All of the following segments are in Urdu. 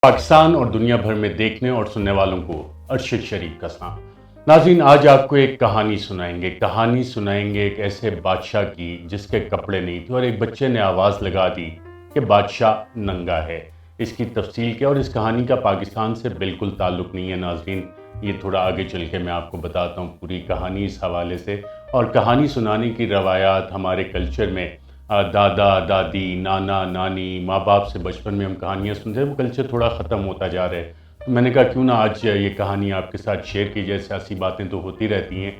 پاکستان اور دنیا بھر میں دیکھنے اور سننے والوں کو ارشد شریف کا سلام۔ ناظرین، آج آپ کو ایک کہانی سنائیں گے ایک ایسے بادشاہ کی جس کے کپڑے نہیں تھے اور ایک بچے نے آواز لگا دی کہ بادشاہ ننگا ہے۔ اس کی تفصیل کیا اور اس کہانی کا پاکستان سے بالکل تعلق نہیں ہے ناظرین، یہ تھوڑا آگے چل کے میں آپ کو بتاتا ہوں پوری کہانی اس حوالے سے۔ اور کہانی سنانے کی روایات ہمارے کلچر میں دادا دادی نانا نانی ماں باپ سے بچپن میں ہم کہانیاں سنتے ہیں، وہ کلچر تھوڑا ختم ہوتا جا رہا ہے۔ تو میں نے کہا کیوں نہ آج یہ کہانی آپ کے ساتھ شیئر کی جائے، سیاسی باتیں تو ہوتی رہتی ہیں۔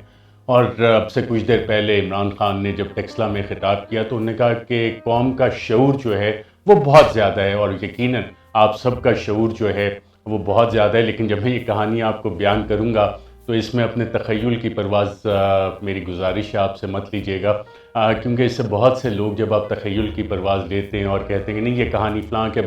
اور اب سے کچھ دیر پہلے عمران خان نے جب ٹیکسلا میں خطاب کیا تو انہوں نے کہا کہ قوم کا شعور جو ہے وہ بہت زیادہ ہے، اور یقیناً آپ سب کا شعور جو ہے وہ بہت زیادہ ہے، لیکن جب میں یہ کہانی آپ کو بیان کروں گا تو اس میں اپنے تخیل کی پرواز میری گزارش ہے آپ سے مت لیجیے گا، کیونکہ اس سے بہت سے لوگ جب آپ تخیل کی پرواز لیتے ہیں اور کہتے ہیں کہ نہیں یہ کہانی فلاں کے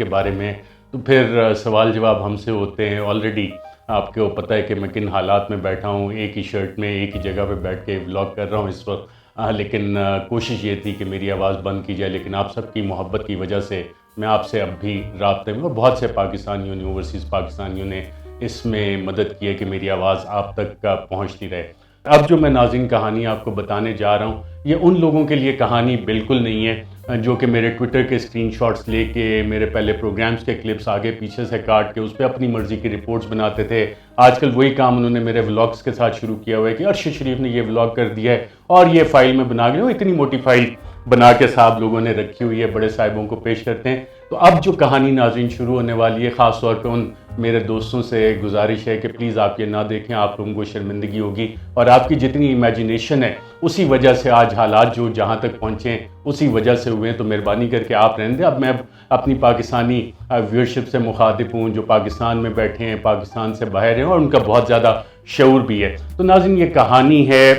بارے میں تو پھر سوال جواب ہم سے ہوتے ہیں۔ آلریڈی آپ کو پتہ ہے کہ میں کن حالات میں بیٹھا ہوں، ایک ہی شرٹ میں ایک ہی جگہ پہ بیٹھ کے ولاگ کر رہا ہوں اس وقت، لیکن کوشش یہ تھی کہ میری آواز بند کی جائے، لیکن آپ سب کی محبت کی وجہ سے میں آپ سے اب بھی رابطے میں، اور بہت سے پاکستانیوں نے، اوورسیز پاکستانیوں نے اس میں مدد کی ہے کہ میری آواز آپ تک پہنچتی رہے۔ اب جو میں ناظرین کہانی آپ کو بتانے جا رہا ہوں یہ ان لوگوں کے لیے کہانی بالکل نہیں ہے جو کہ میرے ٹویٹر کے اسکرین شاٹس لے کے میرے پہلے پروگرامز کے کلپس آگے پیچھے سے کاٹ کے اس پہ اپنی مرضی کی رپورٹس بناتے تھے۔ آج کل وہی کام انہوں نے میرے ولاگز کے ساتھ شروع کیا ہوا ہے کہ ارشد شریف نے یہ ولاگ کر دیا ہے اور یہ فائل میں بنا گیا، اتنی موٹی فائل بنا کے صاحب لوگوں نے رکھی ہوئی ہے، بڑے صاحبوں کو پیش کرتے ہیں۔ تو اب جو کہانی ناظرین شروع ہونے والی ہے، خاص طور پہ ان میرے دوستوں سے گزارش ہے کہ پلیز آپ یہ نہ دیکھیں، آپ لوگوں کو شرمندگی ہوگی، اور آپ کی جتنی امیجنیشن ہے اسی وجہ سے آج حالات جو جہاں تک پہنچے اسی وجہ سے ہوئے ہیں، تو مہربانی کر کے آپ رہنے دیں۔ اب میں اپنی پاکستانی ویورشپ سے مخاطب ہوں جو پاکستان میں بیٹھے ہیں، پاکستان سے باہر ہیں، اور ان کا بہت زیادہ شعور بھی ہے۔ تو ناظرین یہ کہانی ہے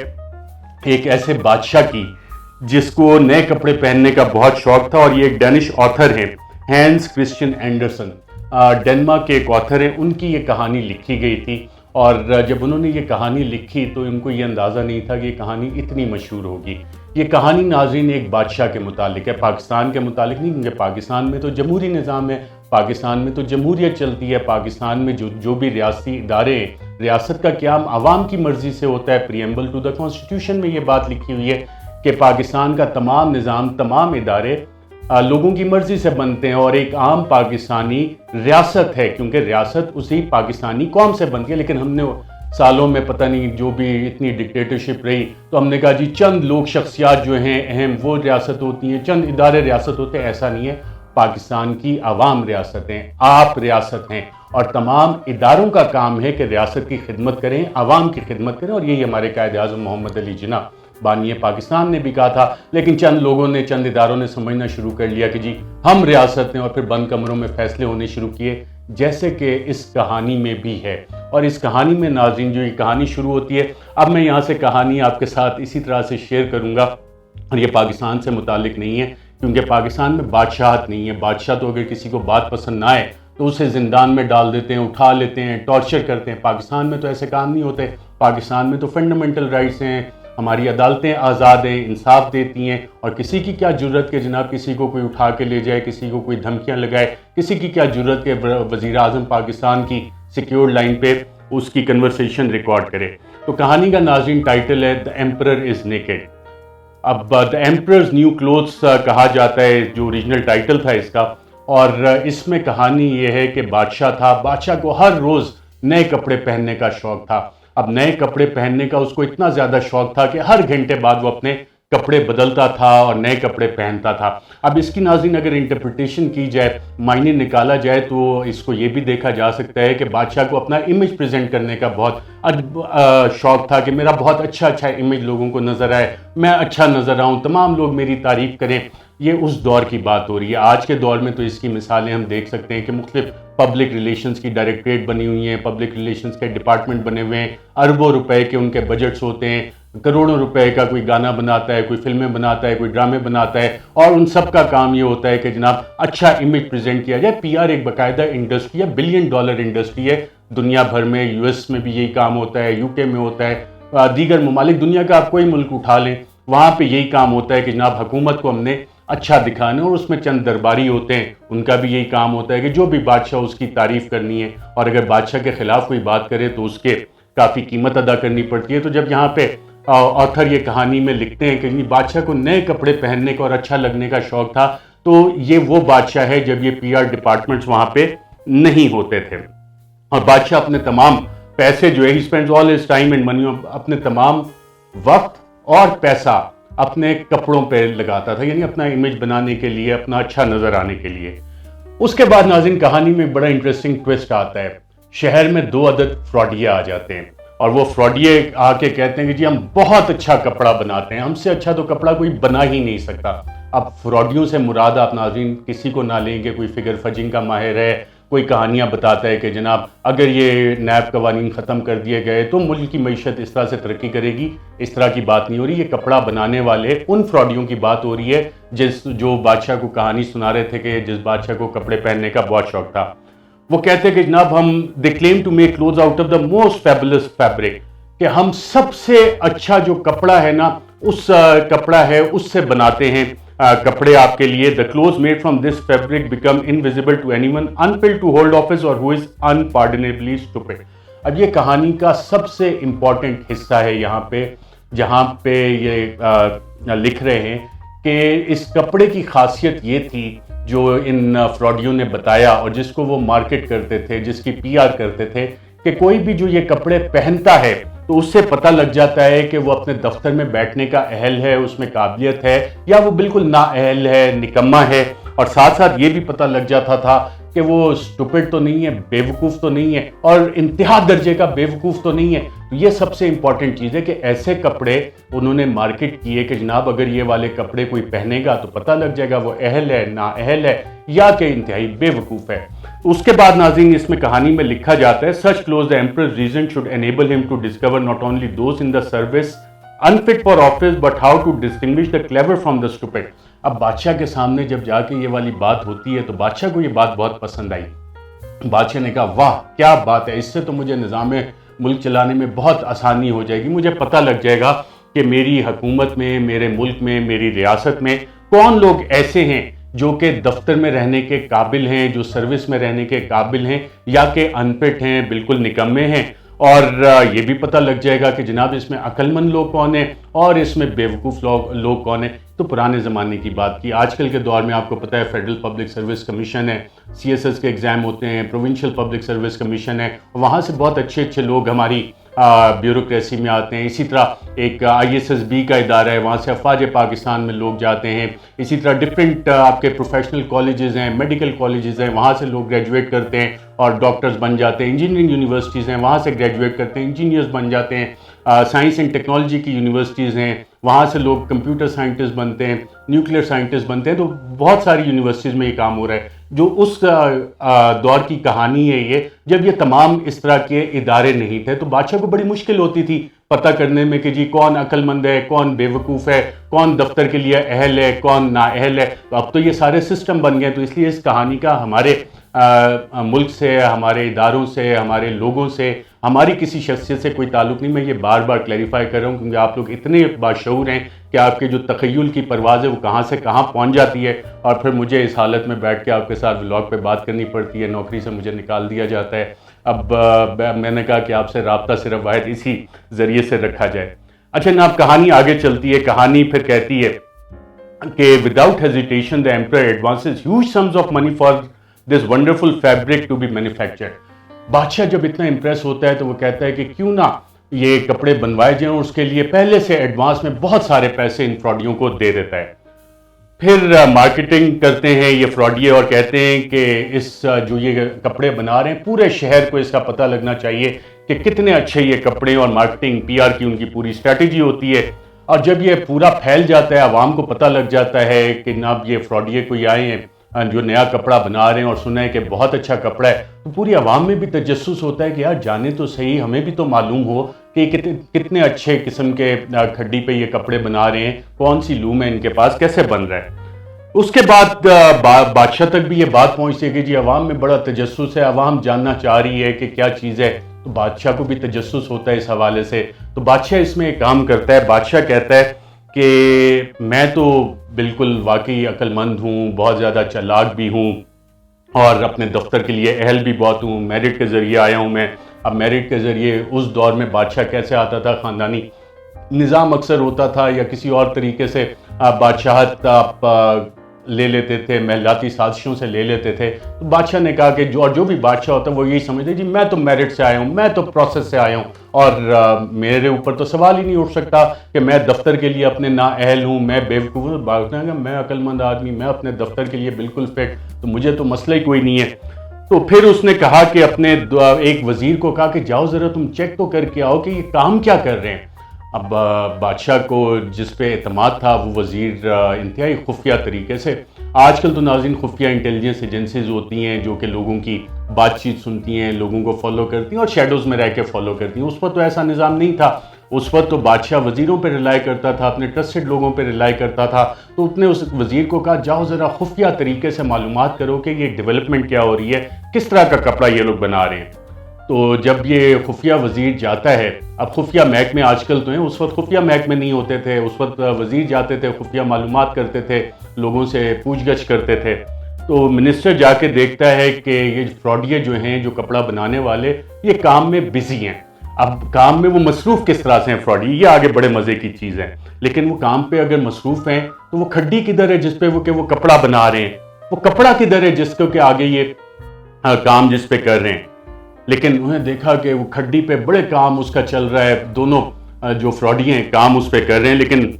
ایک ایسے بادشاہ کی جس کو نئے کپڑے پہننے کا بہت شوق تھا، اور یہ ایک ڈینش آتھر ہیں، ہینس کرسچن اینڈرسن، ڈنمارک کے ایک آتھر ہیں، ان کی یہ کہانی لکھی گئی تھی۔ اور جب انہوں نے یہ کہانی لکھی تو ان کو یہ اندازہ نہیں تھا کہ یہ کہانی اتنی مشہور ہوگی۔ یہ کہانی ناظرین ایک بادشاہ کے متعلق ہے، پاکستان کے متعلق نہیں، کیونکہ پاکستان میں تو جمہوری نظام ہے، پاکستان میں تو جمہوریت چلتی ہے، پاکستان میں جو بھی ریاستی ادارے ہیں، ریاست کا قیام عوام کی مرضی سے ہوتا ہے۔ پریمبل ٹو دا کانسٹیٹیوشن میں یہ بات لکھی ہوئی ہے کہ پاکستان کا تمام نظام، تمام ادارے لوگوں کی مرضی سے بنتے ہیں، اور ایک عام پاکستانی ریاست ہے، کیونکہ ریاست اسی پاکستانی قوم سے بنتی ہے۔ لیکن ہم نے سالوں میں پتہ نہیں جو بھی اتنی ڈکٹیٹرشپ رہی تو ہم نے کہا جی چند لوگ شخصیات جو ہیں اہم وہ ریاست ہوتی ہیں، چند ادارے ریاست ہوتے ہیں۔ ایسا نہیں ہے، پاکستان کی عوام ریاست ہیں، آپ ریاست ہیں، اور تمام اداروں کا کام ہے کہ ریاست کی خدمت کریں، عوام کی خدمت کریں، اور یہی ہمارے قائد اعظم محمد علی جناح بانی پاکستان نے بھی کہا تھا۔ لیکن چند لوگوں نے، چند اداروں نے سمجھنا شروع کر لیا کہ جی ہم ریاست ہیں، اور پھر بند کمروں میں فیصلے ہونے شروع کیے، جیسے کہ اس کہانی میں بھی ہے۔ اور اس کہانی میں ناظرین جو یہ کہانی شروع ہوتی ہے، اب میں یہاں سے کہانی آپ کے ساتھ اسی طرح سے شیئر کروں گا، اور یہ پاکستان سے متعلق نہیں ہے، کیونکہ پاکستان میں بادشاہت نہیں ہے۔ بادشاہ تو اگر کسی کو بات پسند نہ آئے تو اسے زندان میں ڈال دیتے ہیں، اٹھا لیتے ہیں، ٹارچر کرتے ہیں۔ پاکستان میں تو ایسے کام نہیں ہوتے، پاکستان میں تو فنڈامنٹل رائٹس ہیں، ہماری عدالتیں آزاد ہیں، انصاف دیتی ہیں، اور کسی کی کیا جرت کہ جناب کسی کو کوئی اٹھا کے لے جائے، کسی کو کوئی دھمکیاں لگائے، کسی کی کیا جرت کہ وزیر اعظم پاکستان کی سیکیورڈ لائن پہ اس کی کنورسیشن ریکارڈ کرے۔ تو کہانی کا ناظرین ٹائٹل ہے دی ایمپرر از نیکڈ۔ اب دی ایمپررز نیو کلوتھس کہا جاتا ہے جو اوریجنل ٹائٹل تھا اس کا، اور اس میں کہانی یہ ہے کہ بادشاہ تھا، بادشاہ کو ہر روز نئے کپڑے پہننے کا شوق تھا۔ اب نئے کپڑے پہننے کا اس کو اتنا زیادہ شوق تھا کہ ہر گھنٹے بعد وہ اپنے کپڑے بدلتا تھا اور نئے کپڑے پہنتا تھا۔ اب اس کی ناظرین اگر انٹرپریٹیشن کی جائے، معنی نکالا جائے، تو اس کو یہ بھی دیکھا جا سکتا ہے کہ بادشاہ کو اپنا امیج پریزنٹ کرنے کا بہت شوق تھا کہ میرا بہت اچھا امیج لوگوں کو نظر آئے، میں اچھا نظر آؤں، تمام لوگ میری تعریف کریں۔ یہ اس دور کی بات ہو رہی ہے۔ آج کے دور میں تو اس کی مثالیں ہم دیکھ سکتے ہیں کہ مختلف پبلک ریلیشنز کی ڈائریکٹریٹ بنی ہوئی ہیں، پبلک ریلیشنز کے ڈپارٹمنٹ بنے ہوئے ہیں، اربوں روپے کے ان کے بجٹس ہوتے ہیں، کروڑوں روپے کا کوئی گانا بناتا ہے، کوئی فلمیں بناتا ہے، کوئی ڈرامے بناتا ہے، اور ان سب کا کام یہ ہوتا ہے کہ جناب اچھا امیج پریزنٹ کیا جائے۔ پی آر ایک باقاعدہ انڈسٹری ہے، $1 بلین انڈسٹری ہے دنیا بھر میں، یو ایس میں بھی یہی کام ہوتا ہے، یو کے میں ہوتا ہے، دیگر ممالک دنیا کا آپ کوئی ملک اٹھا لیں وہاں پہ یہی کام ہوتا ہے کہ جناب حکومت کو ہم نے اچھا دکھانا، اور اس میں چند درباری ہوتے ہیں، ان کا بھی یہی کام ہوتا ہے کہ جو بھی بادشاہ اس کی تعریف کرنی ہے، اور اگر بادشاہ کے خلاف کوئی بات کرے تو اس کے کافی قیمت ادا کرنی پڑتی ہے۔ تو جب یہاں پہ آتھر یہ کہانی میں لکھتے ہیں کہ بادشاہ کو نئے کپڑے پہننے کا اور اچھا لگنے کا شوق تھا، تو یہ وہ بادشاہ ہے جب یہ پی آر ڈپارٹمنٹس وہاں پہ نہیں ہوتے تھے، اور بادشاہ اپنے تمام پیسے جو ہے ہی spends all his time and money, اپنے تمام وقت اور پیسہ اپنے کپڑوں پہ لگاتا تھا، یعنی اپنا امیج بنانے کے لیے، اپنا اچھا نظر آنے کے لیے۔ اس کے بعد ناظرین کہانی میں بڑا انٹرسٹنگ ٹویسٹ آتا ہے۔ شہر میں 2 عدد فراڈیے آ جاتے ہیں، اور وہ فراڈیے آ کے کہتے ہیں کہ جی ہم بہت اچھا کپڑا بناتے ہیں، ہم سے اچھا تو کپڑا کوئی بنا ہی نہیں سکتا۔ اب فراڈیوں سے مراد آپ ناظرین کسی کو نہ لیں گے، کوئی فگر فجنگ کا ماہر ہے، کوئی کہانیاں بتاتا ہے کہ جناب اگر یہ نیب قوانین ختم کر دیے گئے تو ملک کی معیشت اس طرح سے ترقی کرے گی، اس طرح کی بات نہیں ہو رہی۔ یہ کپڑا بنانے والے ان فراڈیوں کی بات ہو رہی ہے جو بادشاہ کو کہانی سنا رہے تھے کہ جس بادشاہ کو کپڑے پہننے کا بہت شوق تھا۔ وہ کہتے ہیں کہ جناب ہم they claim to make clothes out of the most fabulous fabric, کہ ہم سب سے اچھا جو کپڑا ہے نا، اس کپڑا ہے اس سے بناتے ہیں کپڑے آپ کے لیے۔ The clothes made from this fabric become invisible to anyone unfit to hold office or who is unpardonably stupid۔ اب یہ کہانی کا سب سے امپورٹنٹ حصہ ہے یہاں پہ، جہاں پہ یہ لکھ رہے ہیں کہ اس کپڑے کی خاصیت یہ تھی جو ان فراڈیوں نے بتایا، اور جس کو وہ مارکیٹ کرتے تھے، جس کی پی آر کرتے تھے، کہ کوئی بھی جو یہ کپڑے پہنتا ہے تو اس سے پتہ لگ جاتا ہے کہ وہ اپنے دفتر میں بیٹھنے کا اہل ہے، اس میں قابلیت ہے، یا وہ بالکل نااہل ہے، نکما ہے، اور ساتھ ساتھ یہ بھی پتہ لگ جاتا تھا کہ وہ اسٹوپڈ تو نہیں ہے، بے وقوف تو نہیں ہے، اور انتہا درجے کا بے وقوف تو نہیں ہے۔ تو یہ سب سے امپورٹنٹ چیز ہے کہ ایسے کپڑے انہوں نے مارکیٹ کیے کہ جناب اگر یہ والے کپڑے کوئی پہنے گا تو پتہ لگ جائے گا وہ اہل ہے، نااہل ہے، یا کہ انتہائی بے وقوف ہے۔ اس کے بعد ناظرین اس میں کہانی میں لکھا جاتا ہے such clothes the emperor's reason should enable him to discover not only those in the service unfit for office but how to distinguish the clever from the stupid۔ اب بادشاہ کے سامنے جب جا کے یہ والی بات ہوتی ہے تو بادشاہ کو یہ بات بہت پسند آئی۔ بادشاہ نے کہا واہ کیا بات ہے، اس سے تو مجھے نظام ملک چلانے میں بہت آسانی ہو جائے گی، مجھے پتہ لگ جائے گا کہ میری حکومت میں، میرے ملک میں، میری ریاست میں کون لوگ ایسے ہیں جو کہ دفتر میں رہنے کے قابل ہیں، جو سروس میں رہنے کے قابل ہیں، یا کہ ان فٹ ہیں، بالکل نکمے ہیں، اور یہ بھی پتہ لگ جائے گا کہ جناب اس میں عقل مند لوگ کون ہیں اور اس میں بے وقوف لوگ کون ہیں۔ تو پرانے زمانے کی بات کی۔ آج کل کے دور میں آپ کو پتہ ہے فیڈرل پبلک سروس کمیشن ہے، سی ایس ایس کے ایگزام ہوتے ہیں، پروونشل پبلک سروس کمیشن ہے، وہاں سے بہت اچھے لوگ ہماری بیوروکریسی میں آتے ہیں۔ اسی طرح ایک آئی ایس ایس بی کا ادارہ ہے، وہاں سے افواج پاکستان میں لوگ جاتے ہیں۔ اسی طرح ڈفرینٹ آپ کے پروفیشنل کالجز ہیں، میڈیکل کالجز ہیں، وہاں سے لوگ گریجویٹ کرتے ہیں اور ڈاکٹرز بن جاتے ہیں۔ انجینئرنگ یونیورسٹیز ہیں، وہاں سے گریجویٹ کرتے ہیں، انجینئرز بن جاتے ہیں۔ سائنس اینڈ ٹیکنالوجی کی یونیورسٹیز ہیں، وہاں سے لوگ کمپیوٹر سائنٹسٹ بنتے ہیں، نیوکلیئر سائنٹسٹ بنتے ہیں۔ تو بہت ساری یونیورسٹیز میں یہ کام ہو رہا ہے۔ جو اس دور کی کہانی ہے یہ، جب یہ تمام اس طرح کے ادارے نہیں تھے تو بادشاہ کو بڑی مشکل ہوتی تھی پتہ کرنے میں کہ جی کون عقل مند ہے، کون بے وقوف ہے، کون دفتر کے لیے اہل ہے، کون نااہل ہے۔ تو اب تو یہ سارے سسٹم بن گئے، تو اس لیے اس کہانی کا ہمارے ملک سے، ہمارے اداروں سے، ہمارے لوگوں سے، ہماری کسی شخصیت سے کوئی تعلق نہیں۔ میں یہ بار بار کلیریفائی کر رہا ہوں کیونکہ آپ لوگ اتنے باشعور ہیں کہ آپ کے جو تخیل کی پرواز ہے وہ کہاں سے کہاں پہنچ جاتی ہے، اور پھر مجھے اس حالت میں بیٹھ کے آپ کے ساتھ ولاگ پہ بات کرنی پڑتی ہے، نوکری سے مجھے نکال دیا جاتا ہے۔ اب میں نے کہا کہ آپ سے رابطہ صرف واحد اسی ذریعے سے رکھا جائے۔ اچھا جناب کہانی آگے چلتی ہے۔ کہانی پھر کہتی ہے کہ without hesitation the emperor advances huge sums of money for this wonderful fabric to be manufactured۔ بادشاہ جب اتنا امپریس ہوتا ہے تو وہ کہتا ہے کہ کیوں نہ یہ کپڑے بنوائے جائیں، اور اس کے لیے پہلے سے ایڈوانس میں بہت سارے پیسے ان فراڈیوں کو دے دیتا ہے۔ پھر مارکیٹنگ کرتے ہیں یہ فراڈیے اور کہتے ہیں کہ جو یہ کپڑے بنا رہے ہیں پورے شہر کو اس کا پتہ لگنا چاہیے کہ کتنے اچھے یہ کپڑے، اور مارکیٹنگ پی آر کی ان کی پوری اسٹریٹجی ہوتی ہے۔ اور جب یہ پورا پھیل جاتا ہے، عوام کو پتہ لگ جاتا ہے کہ جناب یہ فراڈیے کوئی آئے ہیں جو نیا کپڑا بنا رہے ہیں اور سنا ہے کہ بہت اچھا کپڑا ہے، تو پوری عوام میں بھی تجسس ہوتا ہے کہ یار جانے تو صحیح، ہمیں بھی تو معلوم ہو کہ کتنے اچھے قسم کے کھڈی پہ یہ کپڑے بنا رہے ہیں، کون سی لوم ہے ان کے پاس، کیسے بن رہا ہے۔ اس کے بعد بادشاہ تک بھی یہ بات پہنچتی ہے کہ جی عوام میں بڑا تجسس ہے، عوام جاننا چاہ رہی ہے کہ کیا چیز ہے، تو بادشاہ کو بھی تجسس ہوتا ہے اس حوالے سے۔ تو بادشاہ اس میں ایک کام کرتا ہے، بادشاہ کہتا ہے کہ میں تو بالکل واقعی عقل مند ہوں، بہت زیادہ چالاک بھی ہوں، اور اپنے دفتر کے لیے اہل بھی بہت ہوں، میرٹ کے ذریعے آیا ہوں میں۔ اب میرٹ کے ذریعے اس دور میں بادشاہ کیسے آتا تھا، خاندانی نظام اکثر ہوتا تھا یا کسی اور طریقے سے بادشاہت آپ لے لیتے تھے، محلاتی سازشوں سے لے لیتے تھے۔ تو بادشاہ نے کہا کہ جو بھی بادشاہ ہوتا ہے وہ یہی سمجھتے جی میں تو میرٹ سے آیا ہوں، میں تو پروسیس سے آیا ہوں، اور میرے اوپر تو سوال ہی نہیں اٹھ سکتا کہ میں دفتر کے لیے اپنے نااہل ہوں، میں بیوقوف ہوں۔ بادشاہ کہ میں عقل مند آدمی، میں اپنے دفتر کے لیے بالکل فٹ، تو مجھے تو مسئلہ ہی کوئی نہیں ہے۔ تو پھر اس نے کہا کہ اپنے ایک وزیر کو کہا کہ جاؤ ذرا تم چیک تو کر کے آؤ کہ یہ کام کیا کر رہے ہیں۔ اب بادشاہ کو جس پہ اعتماد تھا وہ وزیر انتہائی خفیہ طریقے سے، آج کل تو ناظرین خفیہ انٹیلیجنس ایجنسیز ہوتی ہیں جو کہ لوگوں کی بات چیت سنتی ہیں، لوگوں کو فالو کرتی ہیں اور شیڈوز میں رہ کے فالو کرتی ہیں۔ اس وقت تو ایسا نظام نہیں تھا، اس وقت تو بادشاہ وزیروں پہ ریلائی کرتا تھا، اپنے ٹرسٹڈ لوگوں پہ ریلائی کرتا تھا۔ تو اس نے اس وزیر کو کہا جاؤ ذرا خفیہ طریقے سے معلومات کرو کہ یہ ڈیولپمنٹ کیا ہو رہی ہے، کس طرح کا کپڑا یہ لوگ بنا رہے ہیں۔ تو جب یہ خفیہ وزیر جاتا ہے، اب خفیہ محکمے آج کل تو ہیں، اس وقت خفیہ محکمے نہیں ہوتے تھے، اس وقت وزیر جاتے تھے، خفیہ معلومات کرتے تھے، لوگوں سے پوچھ گچھ کرتے تھے۔ تو منسٹر جا کے دیکھتا ہے کہ یہ فراڈیے جو ہیں، جو کپڑا بنانے والے، یہ کام میں بزی ہیں۔ اب کام میں وہ مصروف کس طرح سے ہیں فراڈی، یہ آگے بڑے مزے کی چیز ہے، لیکن وہ کام پہ اگر مصروف ہیں تو وہ کھڈی کدھر ہے جس پہ وہ کپڑا بنا رہے ہیں، وہ کپڑا کدھر ہے جس کو کہ آگے یہ کام جس پہ کر رہے ہیں۔ لیکن انہیں دیکھا کہ وہ کھڈی پہ بڑے کام اس کا چل رہا ہے، دونوں جو فراڈی ہیں کام اس پہ کر رہے ہیں، لیکن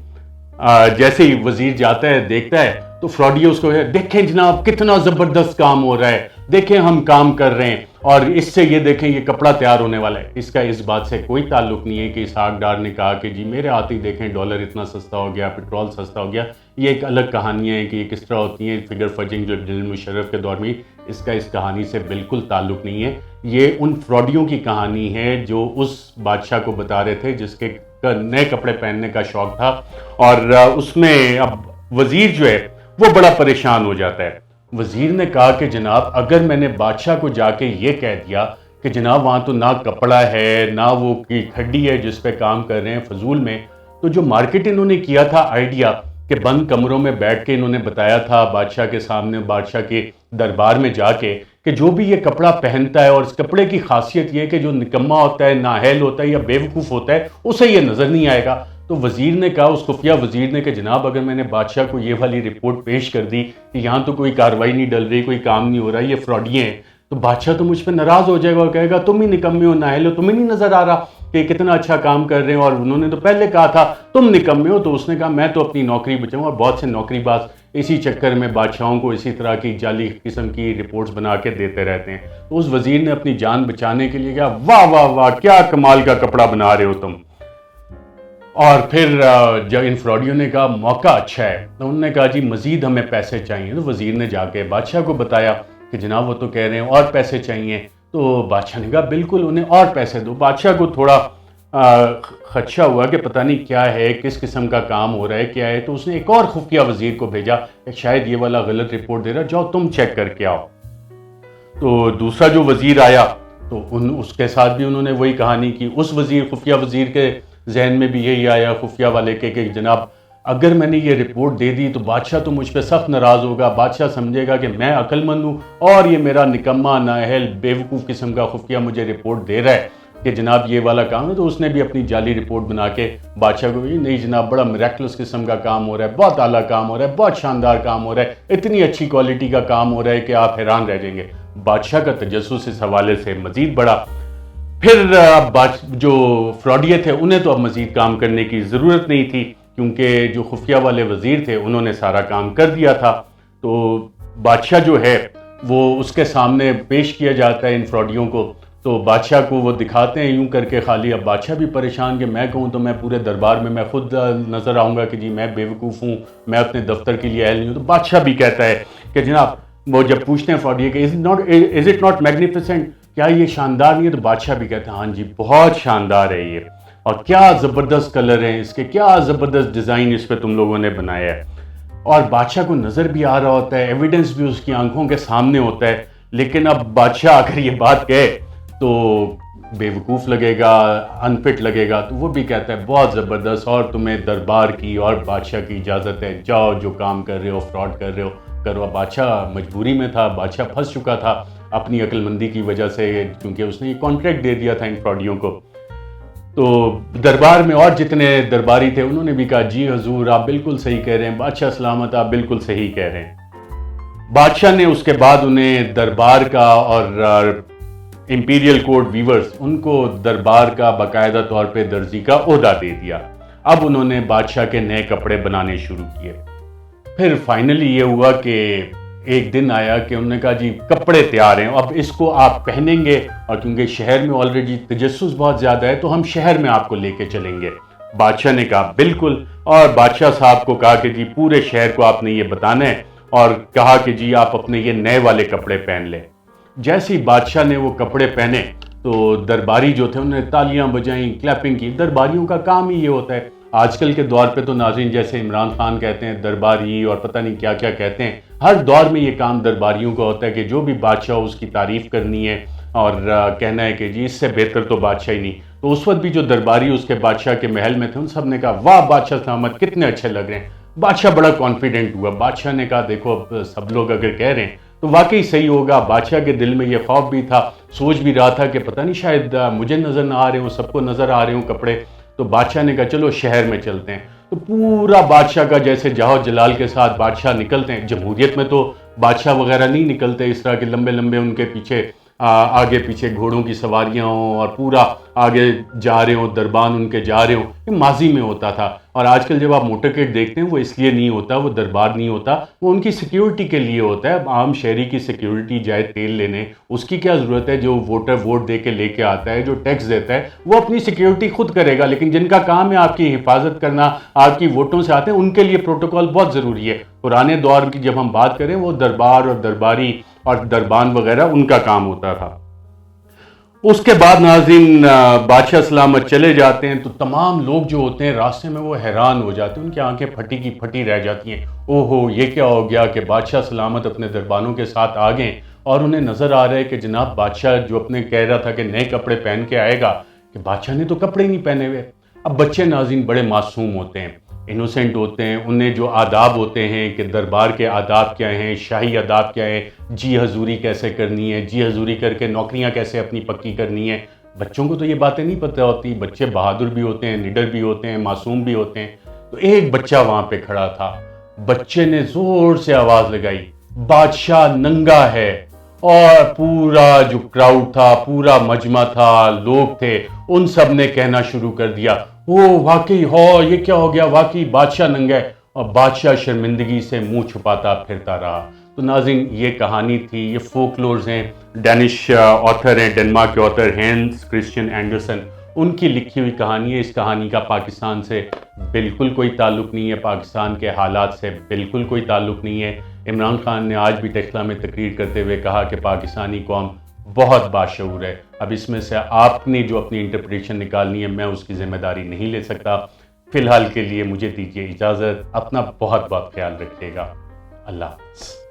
جیسے ہی وزیر جاتا ہے دیکھتا ہے تو فراڈی اس کو دیکھیں جناب کتنا زبردست کام ہو رہا ہے، دیکھیں ہم کام کر رہے ہیں، اور اس سے یہ دیکھیں یہ کپڑا تیار ہونے والا ہے۔ اس کا اس بات سے کوئی تعلق نہیں ہے کہ اسحاق ڈار نے کہا کہ جی میرے آتے ہی دیکھیں ڈالر اتنا سستا ہو گیا، پیٹرول سستا ہو گیا۔ یہ ایک الگ کہانیاں ہیں کہ یہ کس طرح ہوتی ہیں، فگر فجنگ جو جنرل مشرف کے دور میں، اس کا اس کہانی سے بالکل تعلق نہیں ہے۔ یہ ان فراڈیوں کی کہانی ہے جو اس بادشاہ کو بتا رہے تھے جس کے نئے کپڑے پہننے کا شوق تھا، اور اس میں اب وزیر جو ہے وہ بڑا پریشان ہو جاتا ہے۔ وزیر نے کہا کہ جناب اگر میں نے بادشاہ کو جا کے یہ کہہ دیا کہ جناب وہاں تو نہ کپڑا ہے نہ وہ کی کھڈی ہے جس پہ کام کر رہے ہیں فضول میں، تو جو مارکیٹ انہوں نے کیا تھا آئیڈیا کہ بند کمروں میں بیٹھ کے انہوں نے بتایا تھا بادشاہ کے سامنے، بادشاہ کے دربار میں جا کے، کہ جو بھی یہ کپڑا پہنتا ہے، اور اس کپڑے کی خاصیت یہ ہے کہ جو نکما ہوتا ہے، نااہل ہوتا ہے یا بیوقوف ہوتا ہے اسے یہ نظر نہیں آئے گا۔ تو وزیر نے کہا، اس خفیہ وزیر نے، کہ جناب اگر میں نے بادشاہ کو یہ والی رپورٹ پیش کر دی کہ یہاں تو کوئی کاروائی نہیں ڈل رہی، کوئی کام نہیں ہو رہا، یہ فراڈیے ہیں، تو بادشاہ تو مجھ پہ ناراض ہو جائے گا اور کہے گا تم ہی نکمے ہو، نااہل ہو، تمہیں نہیں نظر آ رہا کہ کتنا اچھا کام کر رہے ہیں، اور انہوں نے تو پہلے کہا تھا تم نکمے ہو۔ تو اس نے کہا میں تو اپنی نوکری بچاؤں، اور بہت سے نوکری باز اسی چکر میں بادشاہوں کو اسی طرح کی جعلی قسم کی رپورٹس بنا کے دیتے رہتے ہیں۔ تو اس وزیر نے اپنی جان بچانے کے لیے کہا واہ واہ واہ کیا کمال کا کپڑا بنا رہے ہو تم۔ اور پھر جب ان فراڈیوں نے کہا موقع اچھا ہے، تو انہوں نے کہا جی مزید ہمیں پیسے چاہیے۔ تو وزیر نے جا کے بادشاہ کو بتایا کہ جناب وہ تو کہہ رہے ہیں اور پیسے چاہیے۔ تو بادشاہ نے کہا بالکل انہیں اور پیسے دو۔ بادشاہ کو تھوڑا خدشہ ہوا کہ پتہ نہیں کیا ہے، کس قسم کا کام ہو رہا ہے، کیا ہے۔ تو اس نے ایک اور خفیہ وزیر کو بھیجا کہ شاید یہ والا غلط رپورٹ دے رہا، جاؤ تم چیک کر کے آؤ۔ تو دوسرا جو وزیر آیا تو اس کے ساتھ بھی انہوں نے وہی کہانی کی۔ اس خفیہ وزیر کے ذہن میں بھی یہی آیا، خفیہ والے کے، کہ جناب اگر میں نے یہ رپورٹ دے دی تو بادشاہ تو مجھ پہ سخت ناراض ہوگا، بادشاہ سمجھے گا کہ میں عقل مند ہوں اور یہ میرا نکما نااہل بیوقوف قسم کا خفیہ مجھے رپورٹ دے رہا ہے کہ جناب یہ والا کام ہے۔ تو اس نے بھی اپنی جعلی رپورٹ بنا کے بادشاہ کو بھی، نہیں جناب بڑا میریکلس قسم کا کام ہو رہا ہے، بہت اعلیٰ کام ہو رہا ہے، بہت شاندار کام ہو رہا ہے، اتنی اچھی کوالٹی کا کام ہو رہا ہے کہ آپ حیران رہ جائیں گے۔ بادشاہ کا تجسس اس حوالے سے مزید بڑا۔ پھر جو فراڈیے تھے انہیں تو اب مزید کام کرنے کی ضرورت نہیں تھی، کیونکہ جو خفیہ والے وزیر تھے انہوں نے سارا کام کر دیا تھا۔ تو بادشاہ جو ہے وہ اس کے سامنے پیش کیا جاتا ہے ان فراڈیوں کو، تو بادشاہ کو وہ دکھاتے ہیں یوں کر کے خالی۔ اب بادشاہ بھی پریشان کہ میں کہوں تو میں پورے دربار میں خود نظر آؤں گا کہ جی میں بیوقوف ہوں، میں اپنے دفتر کے لیے اہل نہیں ہوں۔ تو بادشاہ بھی کہتا ہے کہ جناب، وہ جب پوچھتے ہیں فراڈیے کہ از اٹ ناٹ میگنیفیسنٹ، کیا یہ شاندار نہیں ہے؟ تو بادشاہ بھی کہتے ہیں ہاں جی بہت شاندار ہے یہ، اور کیا زبردست کلر ہیں اس کے، کیا زبردست ڈیزائن اس پہ تم لوگوں نے بنایا ہے۔ اور بادشاہ کو نظر بھی آ رہا ہوتا ہے، ایویڈنس بھی اس کی آنکھوں کے سامنے ہوتا ہے، لیکن اب بادشاہ اگر یہ بات کہے تو بیوقوف لگے گا، ان فٹ لگے گا، تو وہ بھی کہتا ہے بہت زبردست، اور تمہیں دربار کی اور بادشاہ کی اجازت ہے، جاؤ جو کام کر رہے ہو، فراڈ کر رہے ہو کرو۔ بادشاہ مجبوری میں تھا، بادشاہ پھنس چکا تھا اپنی عقل مندی کی وجہ سے، کیونکہ اس نے یہ کانٹریکٹ دے دیا تھا ان فراڈیوں کو۔ تو دربار میں اور جتنے درباری تھے انہوں نے بھی کہا جی حضور آپ بالکل صحیح کہہ رہے ہیں، بادشاہ سلامت آپ بالکل صحیح کہہ رہے ہیں۔ بادشاہ نے اس کے بعد انہیں دربار کا اور امپیریل کورٹ ویورز ان کو دربار کا باقاعدہ طور پہ درزی کا عہدہ دے دیا۔ اب انہوں نے بادشاہ کے نئے کپڑے بنانے شروع کیے۔ پھر فائنلی یہ ہوا کہ ایک دن آیا کہ انہوں نے کہا جی کپڑے تیار ہیں، اب اس کو آپ پہنیں گے، اور کیونکہ شہر میں آلریڈی تجسس بہت زیادہ ہے تو ہم شہر میں آپ کو لے کے چلیں گے۔ بادشاہ نے کہا بالکل، اور بادشاہ صاحب کو کہا کہ جی پورے شہر کو آپ نے یہ بتانا ہے، اور کہا کہ جی آپ اپنے یہ نئے والے کپڑے پہن لیں۔ جیسے ہی بادشاہ نے وہ کپڑے پہنے تو درباری جو تھے انہوں نے تالیاں بجائیں، کلیپنگ کی۔ درباریوں کا کام ہی یہ ہوتا ہے۔ آج کل کے دور پہ تو ناظرین جیسے عمران خان کہتے ہیں درباری اور پتہ نہیں کیا کیا کہتے ہیں، ہر دور میں یہ کام درباریوں کا ہوتا ہے کہ جو بھی بادشاہ ہو اس کی تعریف کرنی ہے اور کہنا ہے کہ جی اس سے بہتر تو بادشاہ ہی نہیں۔ تو اس وقت بھی جو درباری اس کے بادشاہ کے محل میں تھے ان سب نے کہا واہ بادشاہ سلامت کتنے اچھے لگ رہے ہیں۔ بادشاہ بڑا کانفیڈنٹ ہوا۔ بادشاہ نے کہا دیکھو اب سب لوگ اگر کہہ رہے ہیں تو واقعی صحیح ہوگا۔ بادشاہ کے دل میں یہ خوف بھی تھا، سوچ بھی رہا تھا کہ پتہ نہیں شاید مجھے نظر نہ آ رہے ہوں، سب کو نظر آ رہے ہوں کپڑے۔ تو بادشاہ نے کہا چلو شہر میں چلتے ہیں۔ تو پورا بادشاہ کا جیسے جاہو جلال کے ساتھ بادشاہ نکلتے ہیں۔ جمہوریت میں تو بادشاہ وغیرہ نہیں نکلتے اس طرح کے لمبے لمبے ان کے پیچھے آگے پیچھے گھوڑوں کی سواریاں ہوں اور پورا آگے جا رہے ہوں، دربان ان کے جا رہے ہوں، یہ ماضی میں ہوتا تھا۔ اور آج کل جب آپ موٹرکیٹ دیکھتے ہیں وہ اس لیے نہیں ہوتا، وہ دربار نہیں ہوتا، وہ ان کی سیکیورٹی کے لیے ہوتا ہے۔ عام شہری کی سیکیورٹی جائے تیل لینے، اس کی کیا ضرورت ہے؟ جو ووٹر ووٹ دے کے لے کے آتا ہے، جو ٹیکس دیتا ہے، وہ اپنی سیکیورٹی خود کرے گا، لیکن جن کا کام ہے آپ کی حفاظت کرنا، آپ کی ووٹوں سے آتے ہیں، ان کے لیے پروٹوکول بہت ضروری ہے۔ پرانے دور کی جب ہم بات کریں وہ دربار اور درباری اور دربان وغیرہ ان کا کام ہوتا تھا۔ اس کے بعد ناظرین بادشاہ سلامت چلے جاتے ہیں تو تمام لوگ جو ہوتے ہیں راستے میں وہ حیران ہو جاتے ہیں، ان کی آنکھیں پھٹی کی پھٹی رہ جاتی ہیں۔ اوہو یہ کیا ہو گیا کہ بادشاہ سلامت اپنے دربانوں کے ساتھ آ گئے، اور انہیں نظر آ رہا ہے کہ جناب بادشاہ جو اپنے کہہ رہا تھا کہ نئے کپڑے پہن کے آئے گا، کہ بادشاہ نے تو کپڑے نہیں پہنے ہوئے۔ اب بچے ناظرین بڑے معصوم ہوتے ہیں، انوسینٹ ہوتے ہیں، انہیں جو آداب ہوتے ہیں کہ دربار کے آداب کیا ہیں، شاہی آداب کیا ہیں، جی حضوری کیسے کرنی ہے، جی حضوری کر کے نوکریاں کیسے اپنی پکی کرنی ہے، بچوں کو تو یہ باتیں نہیں پتہ ہوتی۔ بچے بہادر بھی ہوتے ہیں، نڈر بھی ہوتے ہیں، معصوم بھی ہوتے ہیں۔ تو ایک بچہ وہاں پہ کھڑا تھا، بچے نے زور سے آواز لگائی بادشاہ ننگا ہے، اور پورا جو کراؤڈ تھا، پورا مجمع تھا، لوگ تھے، ان سب نے کہنا شروع کر دیا او واقعی ہو یہ کیا ہو گیا، واقعی بادشاہ ننگا ہے، اور بادشاہ شرمندگی سے منہ چھپاتا پھرتا رہا۔ تو ناظرین یہ کہانی تھی، یہ فولکلورز ہیں، ڈینش آتھر ہیں، ڈنمارک کے آتھر ہینس کرسچین اینڈرسن، ان کی لکھی ہوئی کہانی ہے۔ اس کہانی کا پاکستان سے بالکل کوئی تعلق نہیں ہے، پاکستان کے حالات سے بالکل کوئی تعلق نہیں ہے۔ عمران خان نے آج بھی ٹیکسلا میں تقریر کرتے ہوئے کہا کہ پاکستانی قوم بہت باشعور ہے۔ اب اس میں سے آپ نے جو اپنی انٹرپریشن نکالنی ہے میں اس کی ذمہ داری نہیں لے سکتا۔ فی الحال کے لیے مجھے دیجیے اجازت، اپنا بہت بہت خیال رکھیے گا، اللہ حافظ۔